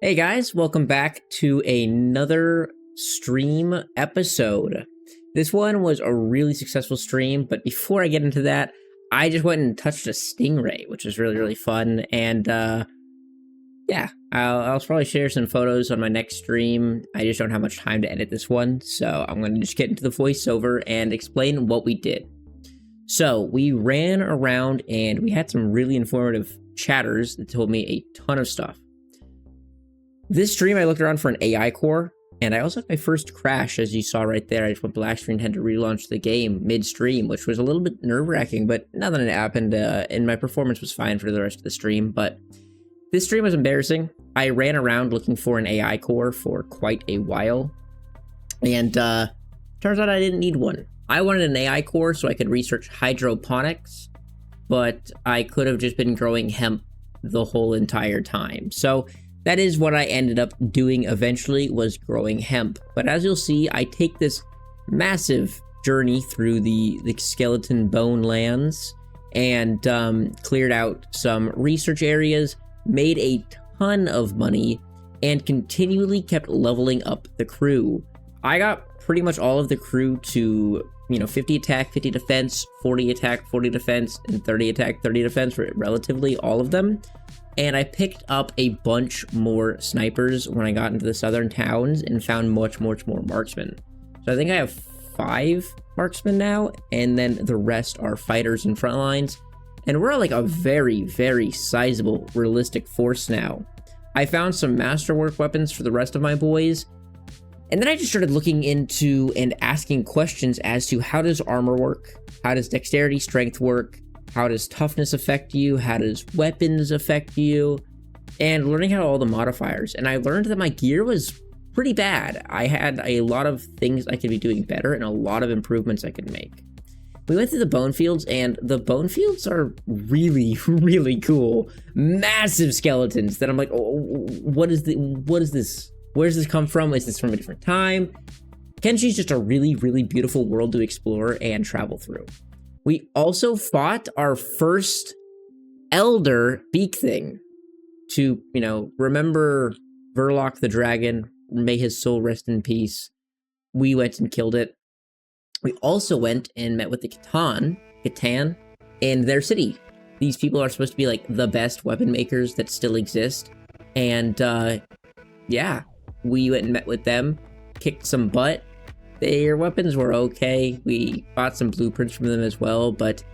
Hey guys, welcome back to another stream episode. This one was a really successful stream, but before I get into that, I just went and touched a stingray, which was really fun. And yeah, I'll probably share some photos on my next stream. I just don't have much time to edit this one, so I'm going to just get into the voiceover and explain what we did. So we ran around and we had some really informative chatters that told me a ton of stuff. This stream, I looked around for an AI core, and I also had my first crash, as you saw right there. I just went black screen, had to relaunch the game mid-stream, which was a little bit nerve-wracking, but nothing happened, and my performance was fine for the rest of the stream. But this stream was embarrassing. I ran around looking for an AI core for quite a while, and turns out I didn't need one. I wanted an AI core so I could research hydroponics, but I could have just been growing hemp the whole entire time. So that is what I ended up doing eventually, was growing hemp. But as you'll see, I take this massive journey through the skeleton bone lands and cleared out some research areas, made a ton of money, and continually kept leveling up the crew. I got pretty much all of the crew to, 50 attack, 50 defense, 40 attack, 40 defense, and 30 attack, 30 defense for relatively all of them. And I picked up a bunch more snipers when I got into the southern towns and found much more marksmen. So I think I have 5 marksmen now, and then the rest are fighters and front lines. And we're like a very sizable, realistic force now. I found some masterwork weapons for the rest of my boys. And then I just started looking into and asking questions as to how does armor work? How does dexterity, strength work? How does toughness affect you? How does weapons affect you? And learning how all the modifiers. And I learned that my gear was pretty bad. I had a lot of things I could be doing better and a lot of improvements I could make. We went through the bone fields, and the bone fields are really cool. Massive skeletons that I'm like, oh, what is this? Where does this come from? Is this from a different time? Kenshi's just a really beautiful world to explore and travel through. We also fought our first elder beak thing to, remember Verloc the dragon, may his soul rest in peace. We went and killed it. We also went and met with the Catan, in their city. These people are supposed to be like the best weapon makers that still exist. And yeah, we went and met with them, kicked some butt. Their weapons were okay. We bought some blueprints from them as well, but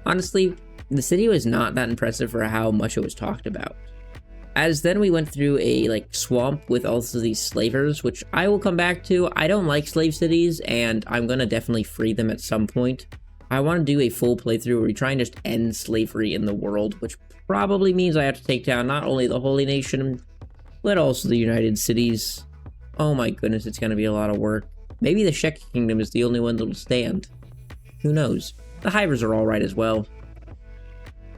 honestly, the city was not that impressive for how much it was talked about. As then we went through a swamp with also these slavers, which I will come back to. I don't like slave cities, and I'm gonna definitely free them at some point. I want to do a full playthrough where we try and just end slavery in the world, which probably means I have to take down not only the Holy Nation, but also the United Cities. Oh my goodness, it's gonna be a lot of work. Maybe the Shek Kingdom is the only one that'll stand. Who knows? The Hivers are alright as well.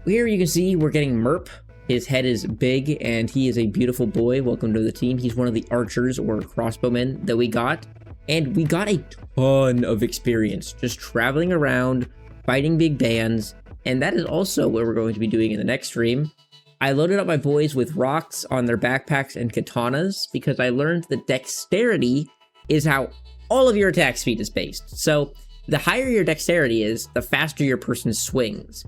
Here you can see we're getting Merp. His head is big, and he is a beautiful boy. Welcome to the team. He's one of the archers or crossbowmen that we got. And we got a ton of experience just traveling around, fighting big bands. And that is also what we're going to be doing in the next stream. I loaded up my boys with rocks on their backpacks and katanas because I learned that dexterity is how all of your attack speed is based. So the higher your dexterity is, the faster your person swings.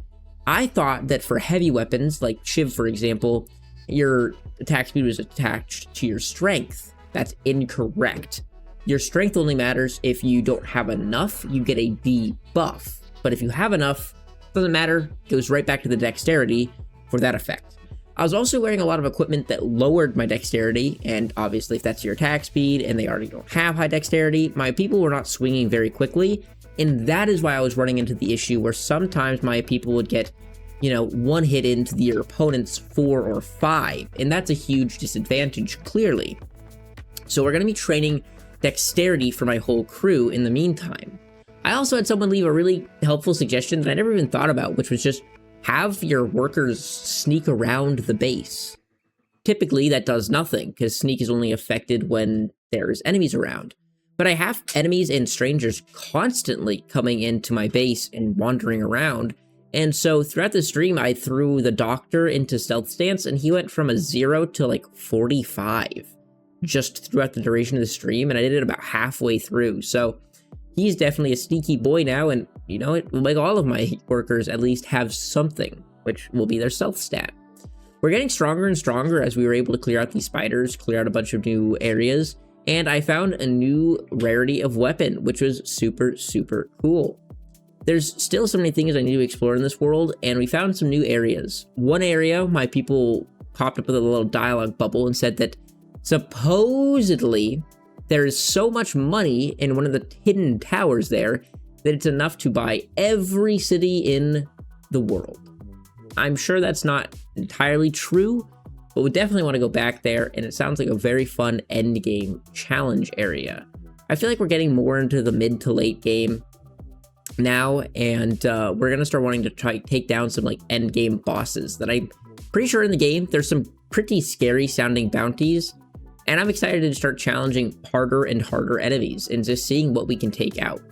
I thought that for heavy weapons, like Shiv for example, your attack speed was attached to your strength. That's incorrect. Your strength only matters if you don't have enough, you get a debuff. But if you have enough, doesn't matter, goes right back to the dexterity for that effect. I was also wearing a lot of equipment that lowered my dexterity, and obviously if that's your attack speed and they already don't have high dexterity, my people were not swinging very quickly, and that is why I was running into the issue where sometimes my people would get, one hit into your opponent's 4 or 5, and that's a huge disadvantage, clearly. So we're going to be training dexterity for my whole crew in the meantime. I also had someone leave a really helpful suggestion that I never even thought about, which was just have your workers sneak around the base. Typically, that does nothing, because sneak is only affected when there's enemies around. But I have enemies and strangers constantly coming into my base and wandering around, And so throughout the stream, I threw the doctor into stealth stance, and he went from a 0 to like 45 just throughout the duration of the stream, and I did it about halfway through. So he's definitely a sneaky boy now, and you know, it will make all of my workers at least have something, which will be their stealth stat. We're getting stronger and stronger as we were able to clear out these spiders, clear out a bunch of new areas, and I found a new rarity of weapon, which was super, super cool. There's still so many things I need to explore in this world, and we found some new areas. One area, my people popped up with a little dialogue bubble and said that supposedly there is so much money in one of the hidden towers there that it's enough to buy every city in the world. I'm sure that's not entirely true, but we definitely want to go back there, and it sounds like a very fun endgame challenge area. I feel like we're getting more into the mid to late game now, and we're gonna start wanting to try take down some like end game bosses that I'm pretty sure in the game there's some pretty scary sounding bounties, and I'm excited to start challenging harder and harder enemies and just seeing what we can take out.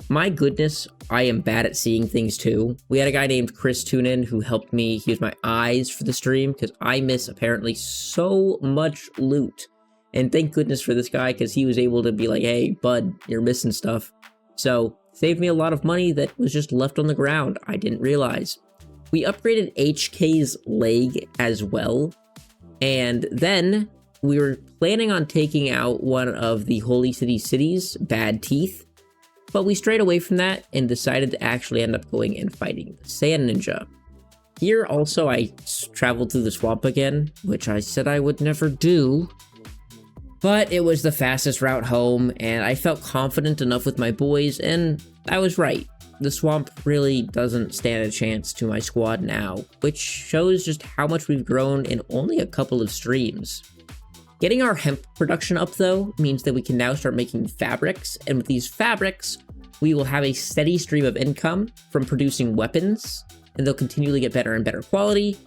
My goodness, I am bad at seeing things too. We had a guy named Chris tune in who helped me use my eyes for the stream because I miss apparently so much loot. And thank goodness for this guy, because he was able to be like, hey bud, you're missing stuff. So saved me a lot of money that was just left on the ground. I didn't realize. We upgraded HK's leg as well. And then we were planning on taking out one of the Holy City cities, Bad Teeth. But we strayed away from that and decided to actually end up going and fighting the Sand Ninja. Here also I traveled through the swamp again, which I said I would never do. But it was the fastest route home, and I felt confident enough with my boys, and I was right. The swamp really doesn't stand a chance to my squad now, which shows just how much we've grown in only a couple of streams. Getting our hemp production up, though, means that we can now start making fabrics, and with these fabrics, we will have a steady stream of income from producing weapons, and they'll continually get better and better quality.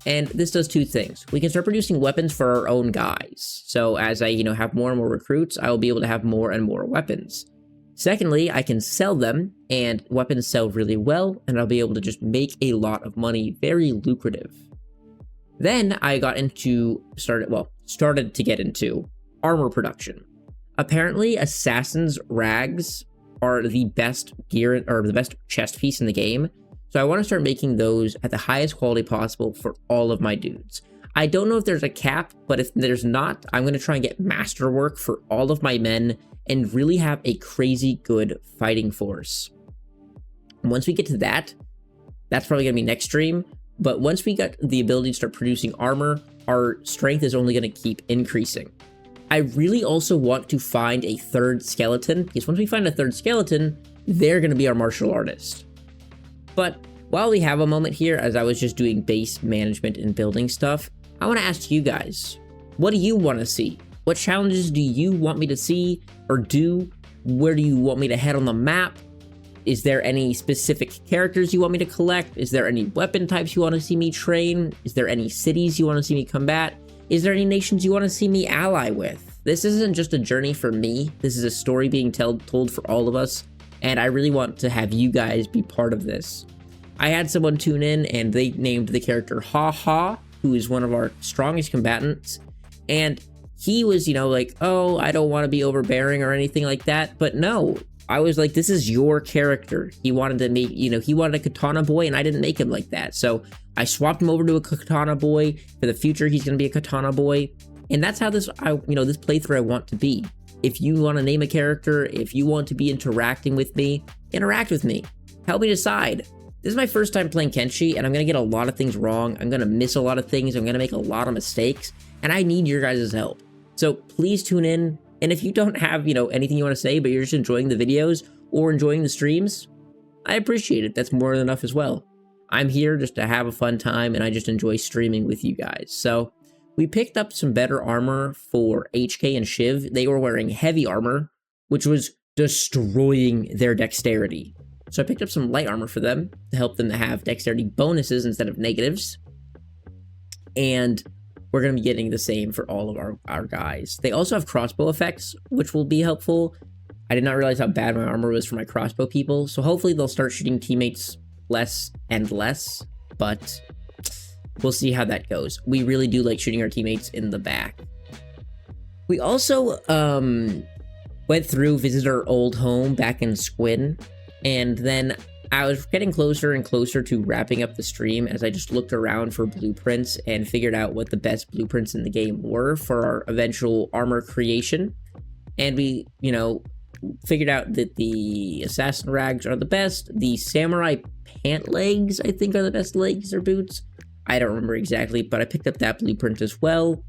And this does two things. We can start producing weapons for our own guys. So as I, have more and more recruits, I will be able to have more and more weapons. Secondly, I can sell them, and weapons sell really well, and I'll be able to just make a lot of money, very lucrative. Then I got started to get into armor production. Apparently, Assassin's rags are the best gear, or the best chest piece in the game. So I want to start making those at the highest quality possible for all of my dudes. I don't know if there's a cap, but if there's not, I'm going to try and get masterwork for all of my men and really have a crazy good fighting force. Once we get to that, that's probably going to be next stream. But once we got the ability to start producing armor, our strength is only going to keep increasing. I really also want to find a third skeleton, because once we find a third skeleton, they're going to be our martial artist. But while we have a moment here, as I was just doing base management and building stuff, I want to ask you guys, what do you want to see? What challenges do you want me to see or do? Where do you want me to head on the map? Is there any specific characters you want me to collect? Is there any weapon types you want to see me train? Is there any cities you want to see me combat? Is there any nations you want to see me ally with? This isn't just a journey for me. This is a story being told for all of us. And I really want to have you guys be part of this. I had someone tune in and they named the character Ha Ha, who is one of our strongest combatants. And he was, like, oh, I don't want to be overbearing or anything like that. But no, I was like, this is your character. He wanted to make, he wanted a katana boy, and I didn't make him like that. So I swapped him over to a katana boy. For the future, he's going to be a katana boy. And that's how this playthrough I want to be. If you want to name a character, if you want to be interacting with me, interact with me. Help me decide. This is my first time playing Kenshi, and I'm going to get a lot of things wrong. I'm going to miss a lot of things. I'm going to make a lot of mistakes, and I need your guys' help. So please tune in. And if you don't have, anything you want to say, but you're just enjoying the videos or enjoying the streams, I appreciate it. That's more than enough as well. I'm here just to have a fun time, and I just enjoy streaming with you guys. So we picked up some better armor for HK and Shiv. They were wearing heavy armor, which was destroying their dexterity. So I picked up some light armor for them to help them to have dexterity bonuses instead of negatives. And we're going to be getting the same for all of our guys. They also have crossbow effects, which will be helpful. I did not realize how bad my armor was for my crossbow people. So hopefully they'll start shooting teammates less and less, but we'll see how that goes. We really do like shooting our teammates in the back. We also went through, visited our old home back in Squin, and then I was getting closer and closer to wrapping up the stream as I just looked around for blueprints and figured out what the best blueprints in the game were for our eventual armor creation. And we, you know, figured out that the assassin rags are the best. The samurai pant legs, I think, are the best legs or boots. I don't remember exactly, but I picked up that blueprint as well.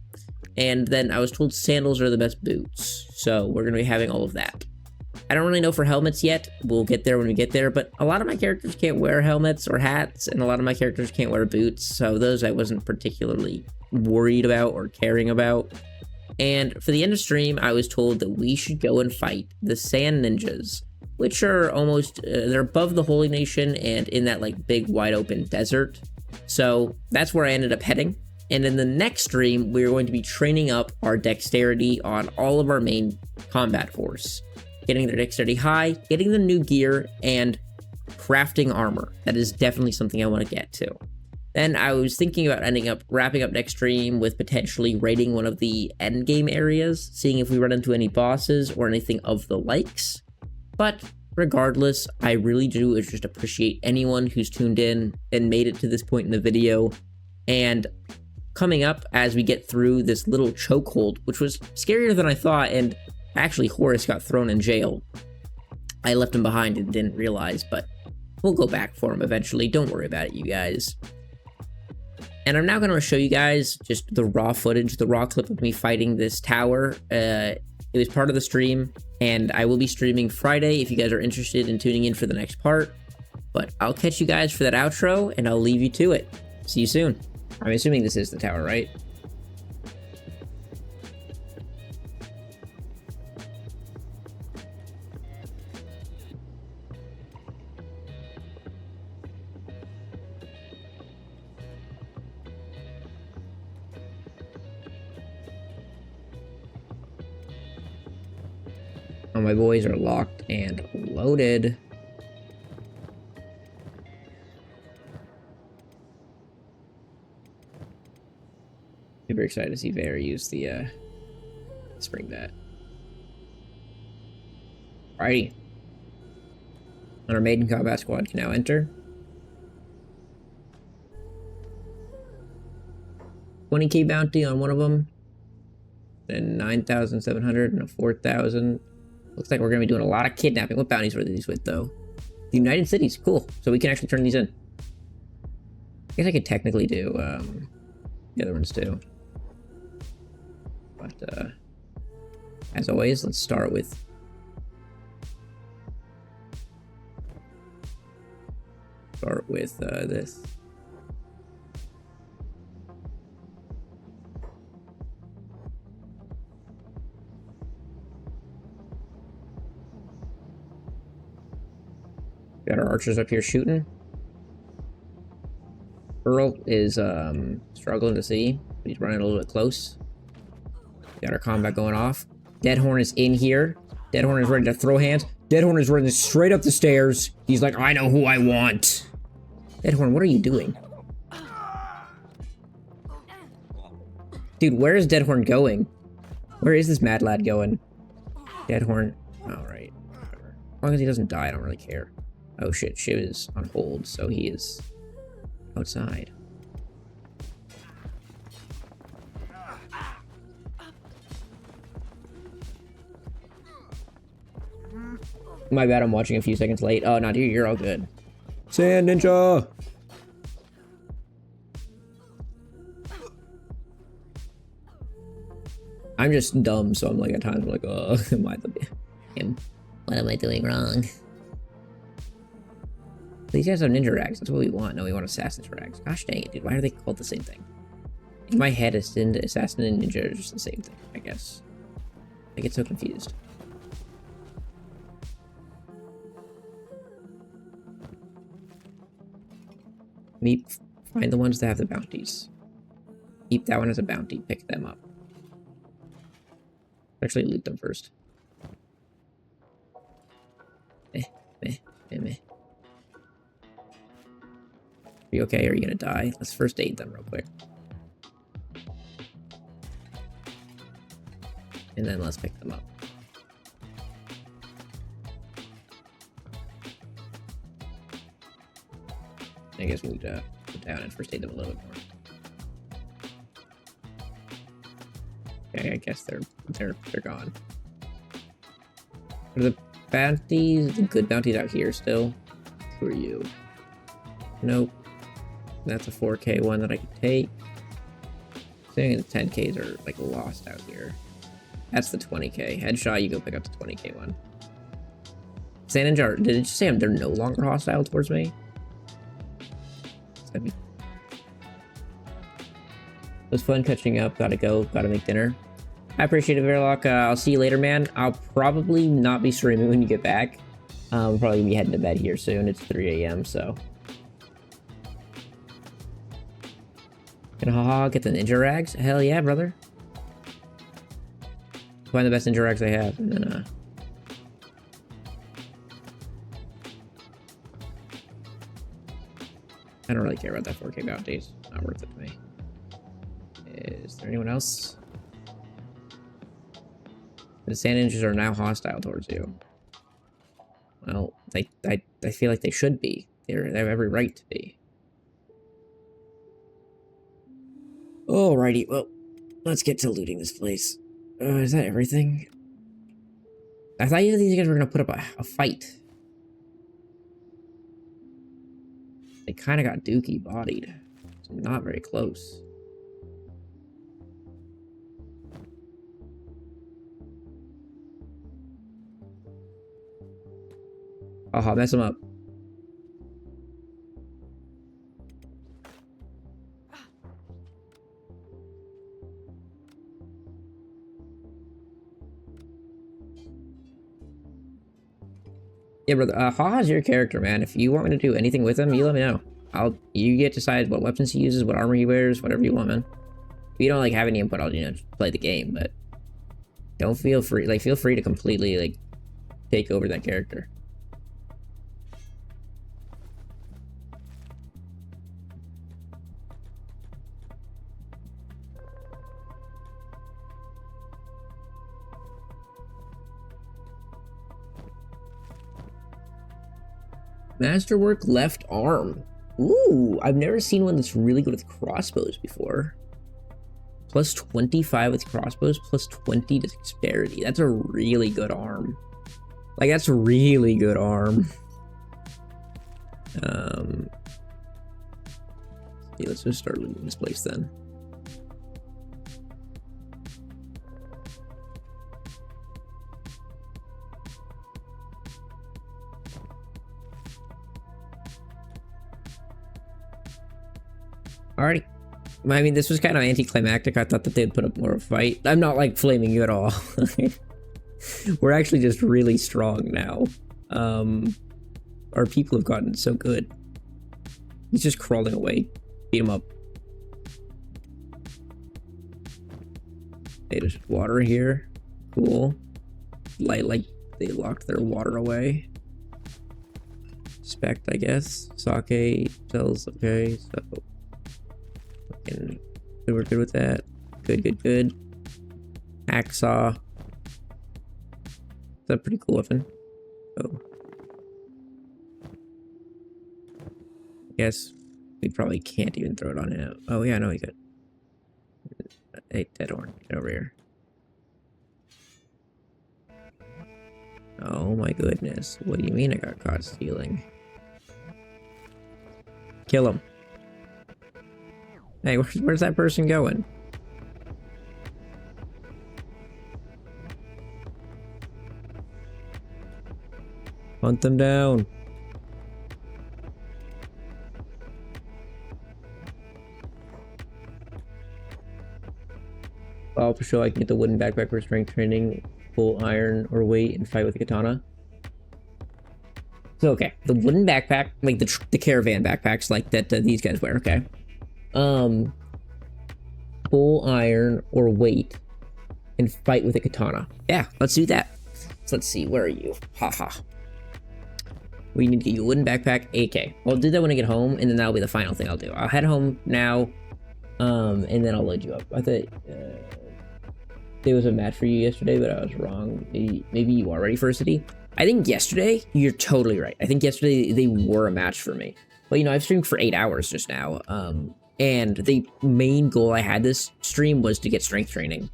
And then I was told sandals are the best boots. So we're going to be having all of that. I don't really know for helmets yet. We'll get there when we get there, but a lot of my characters can't wear helmets or hats, and a lot of my characters can't wear boots, so those I wasn't particularly worried about or caring about. And for the end of stream, I was told that we should go and fight the Sand Ninjas, which are almost, they're above the Holy Nation and in that like big wide open desert. So that's where I ended up heading. And in the next stream, we're going to be training up our dexterity on all of our main combat force. Getting their dexterity high, getting the new gear, and crafting armor. That is definitely something I want to get to. Then I was thinking about wrapping up next stream with potentially raiding one of the end game areas, seeing if we run into any bosses or anything of the likes. But regardless, I really do just appreciate anyone who's tuned in and made it to this point in the video. And coming up as we get through this little chokehold, which was scarier than I thought, and actually Horace got thrown in jail. I left him behind and didn't realize, but we'll go back for him eventually. Don't worry about it, you guys. And I'm now going to show you guys just the raw footage, the raw clip of me fighting this tower. It was part of the stream, and I will be streaming Friday if you guys are interested in tuning in for the next part. But I'll catch you guys for that outro, and I'll leave you to it. See you soon. I'm assuming this is the tower, right? Oh, my boys are locked and loaded. Super excited to see Vera use the spring bat. Alrighty. And our maiden combat squad can now enter. 20k bounty on one of them. Then 9,700 and a 4,000. Looks like we're going to be doing a lot of kidnapping. What bounties were these with, though? The United Cities. Cool. So we can actually turn these in. I guess I could technically do the other ones, too. But, as always, let's start with... this. Got our archers up here shooting. Earl is struggling to see, but he's running a little bit close. Got our combat going off. Deadhorn is in here. Deadhorn is ready to throw hands. Deadhorn is running straight up the stairs. He's like, I know who I want. Deadhorn, what are you doing? Dude, where is Deadhorn going? Where is this mad lad going? Deadhorn. Alright. As long as he doesn't die, I don't really care. Oh shit, Shiv is on hold, so he is outside. My bad, I'm watching a few seconds late. Oh, no, dude, you're all good. Sand Ninja! I'm just dumb, so I'm like, at times I'm like, oh, what am I doing wrong? These guys have ninja rags. That's what we want. No, we want assassin's rags. Gosh dang it, dude. Why are they called the same thing? In my head, assassin and ninja are just the same thing, I guess. I get so confused. Meep, find the ones that have the bounties. Keep that one as a bounty. Pick them up. Actually, loot them first. Meh. you okay? Or are you gonna die? Let's first aid them real quick. And then let's pick them up. I guess we need to put down and first aid them a little bit more. Okay, I guess they're gone. Are the bounties, the good bounties out here still? Who are you? Nope. That's a 4K one that I can take. I think the 10Ks are like lost out here. That's the 20K. Headshot, you go pick up the 20K one. Sand and Jar, did it just say they're no longer hostile towards me? It was fun catching up. Gotta go. Gotta make dinner. I appreciate it, Verloc. I'll see you later, man. I'll probably not be streaming when you get back. We'll probably be heading to bed here soon. It's 3 a.m. so. Gonna haha, get the ninja rags? Hell yeah, brother. Find the best ninja rags I have, and then I don't really care about that 4K bounties. Not worth it to me. Is there anyone else? The sand ninjas are now hostile towards you. Well, I feel like they should be. They have every right to be. Alrighty, well, let's get to looting this place. Is that everything? I thought these guys were gonna put up a fight. They kind of got dookie bodied. So not very close. I'll mess them up. Yeah, brother. Haha's your character, man. If you want me to do anything with him, you let me know. You get to decide what weapons he uses, what armor he wears, whatever you want, man. If you don't like have any input, I'll just play the game, but don't feel free. Like, feel free to completely like take over that character. Masterwork left arm. Ooh, I've never seen one that's really good with crossbows before. Plus 25 with crossbows, plus 20 to dexterity. That's a really good arm. Like, that's a really good arm. Yeah, let's just start looting this place then. Alrighty. I mean, this was kind of anticlimactic. I thought that they'd put up more of a fight. I'm not, like, flaming you at all. We're actually just really strong now. Our people have gotten so good. He's just crawling away. Beat him up. Hey, there's water here. Cool. Like, they locked their water away. Spect, I guess. Sake sells, okay, so... And we're good with that. Good. Hacksaw. That's a pretty cool weapon. Oh. Guess we probably can't even throw it on him. Oh yeah, no, we could. Hey, dead horn, get over here. Oh my goodness. What do you mean I got caught stealing? Kill him. Hey, where's that person going? Hunt them down. I'll for sure I can get the wooden backpack for strength training, pull iron or weight, and fight with a katana. So okay, the wooden backpack, like the caravan backpacks, like that these guys wear. Okay. Pull iron or weight and fight with a katana. Yeah, let's do that. So let's see, where are you? Haha. We need to get you a wooden backpack. AK. I'll do that when I get home, and then that'll be the final thing I'll do. I'll head home now, and then I'll load you up. I thought there was a match for you yesterday, but I was wrong. Maybe you are ready for a city. I think yesterday, you're totally right. I think yesterday they were a match for me. But, you know, I've streamed for 8 hours just now. And the main goal I had this stream was to get strength training.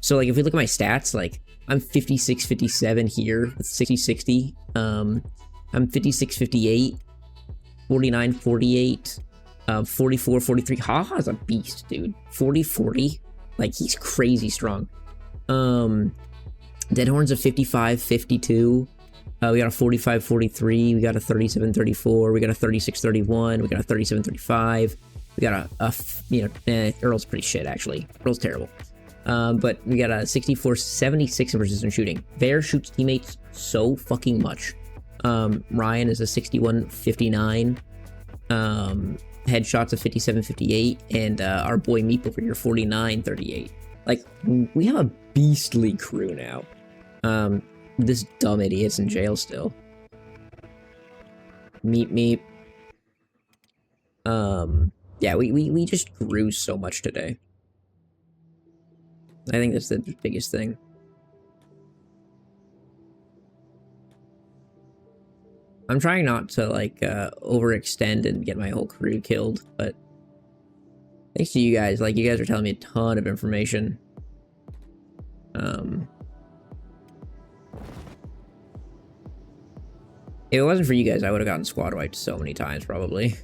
So, like, if we look at my stats, like, I'm 56, 57 here with 60, 60. I'm 56, 58, 49, 48, 44, 43. Haha's a beast, dude. 40, 40. Like, he's crazy strong. Deadhorn's a 55, 52. We got a 45, 43. We got a 37, 34. We got a 36, 31. We got a 37, 35. We got Earl's pretty shit, actually. Earl's terrible. But we got a 64, 76 in precision shooting. Bear shoots teammates so fucking much. Ryan is a 61, 59. Headshots of 57, 58. And our boy Meep over here, 49, 38. Like, we have a beastly crew now. This dumb idiot's in jail still. Meep. Yeah, we just grew so much today. I think that's the biggest thing. I'm trying not to, like, overextend and get my whole crew killed, but thanks to you guys, like, you guys are telling me a ton of information. If it wasn't for you guys, I would have gotten squad wiped so many times, probably.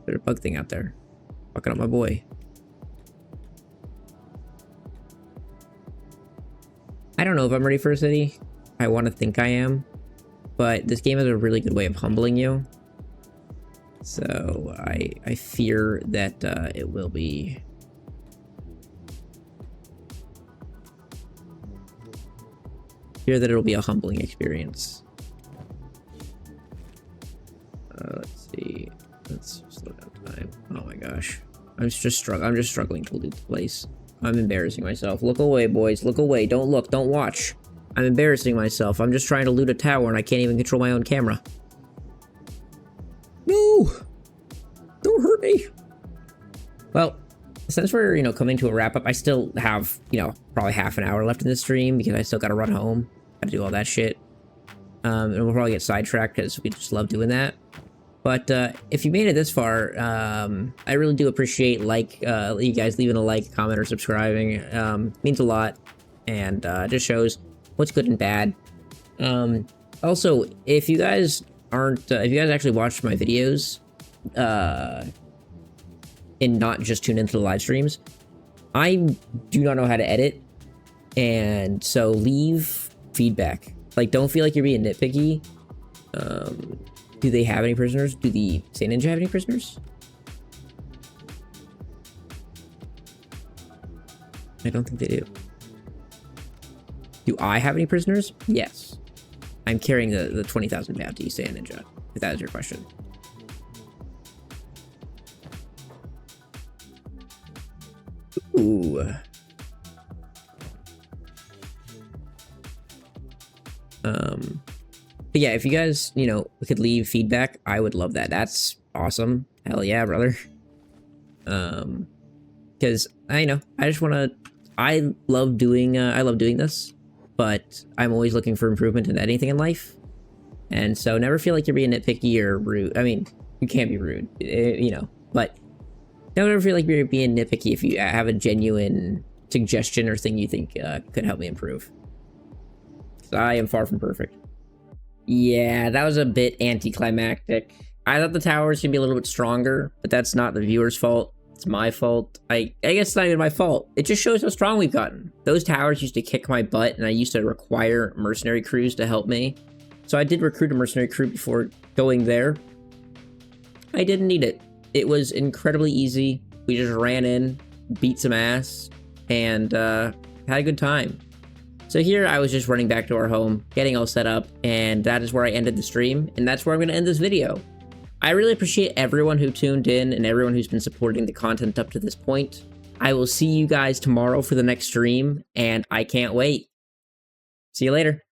There's a bug thing out there. Fucking up my boy. I don't know if I'm ready for a city. I want to think I am. But this game has a really good way of humbling you. So I fear that it will be... fear that it'll be a humbling experience. Let's see. Let's slow down time. Oh my gosh. I'm just struggling to loot the place. I'm embarrassing myself. Look away, boys. Look away. Don't look. Don't watch. I'm embarrassing myself. I'm just trying to loot a tower and I can't even control my own camera. No! Don't hurt me! Well, since we're, you know, coming to a wrap-up, I still have, you know, probably half an hour left in the stream because I still gotta run home. Gotta do all that shit. And we'll probably get sidetracked because we just love doing that. But if you made it this far, I really do appreciate, you guys leaving a like, comment, or subscribing. Means a lot, and just shows what's good and bad. Also, if you guys actually watch my videos, and not just tune into the live streams, I do not know how to edit, and so leave feedback. Like, don't feel like you're being nitpicky. Do they have any prisoners? Do the Sand Ninja have any prisoners? I don't think they do. Do I have any prisoners? Yes. I'm carrying the 20,000 bounty, Sand Ninja, if that is your question. Ooh. But yeah, if you guys, you know, could leave feedback, I would love that. That's awesome. Hell yeah, brother. Because I love doing this, but I'm always looking for improvement in anything in life. And so never feel like you're being nitpicky or rude. I mean, you can't be rude, you know, but don't ever feel like you're being nitpicky if you have a genuine suggestion or thing you think could help me improve. So I am far from perfect. Yeah, that was a bit anticlimactic. I thought the towers should be a little bit stronger, but that's not the viewer's fault. It's my fault. I guess it's not even my fault. It just shows how strong we've gotten. Those towers used to kick my butt, and I used to require mercenary crews to help me. So I did recruit a mercenary crew before going there. I didn't need it. It was incredibly easy. We just ran in, beat some ass, and had a good time. So here I was just running back to our home, getting all set up, and that is where I ended the stream, and that's where I'm going to end this video. I really appreciate everyone who tuned in and everyone who's been supporting the content up to this point. I will see you guys tomorrow for the next stream, and I can't wait. See you later.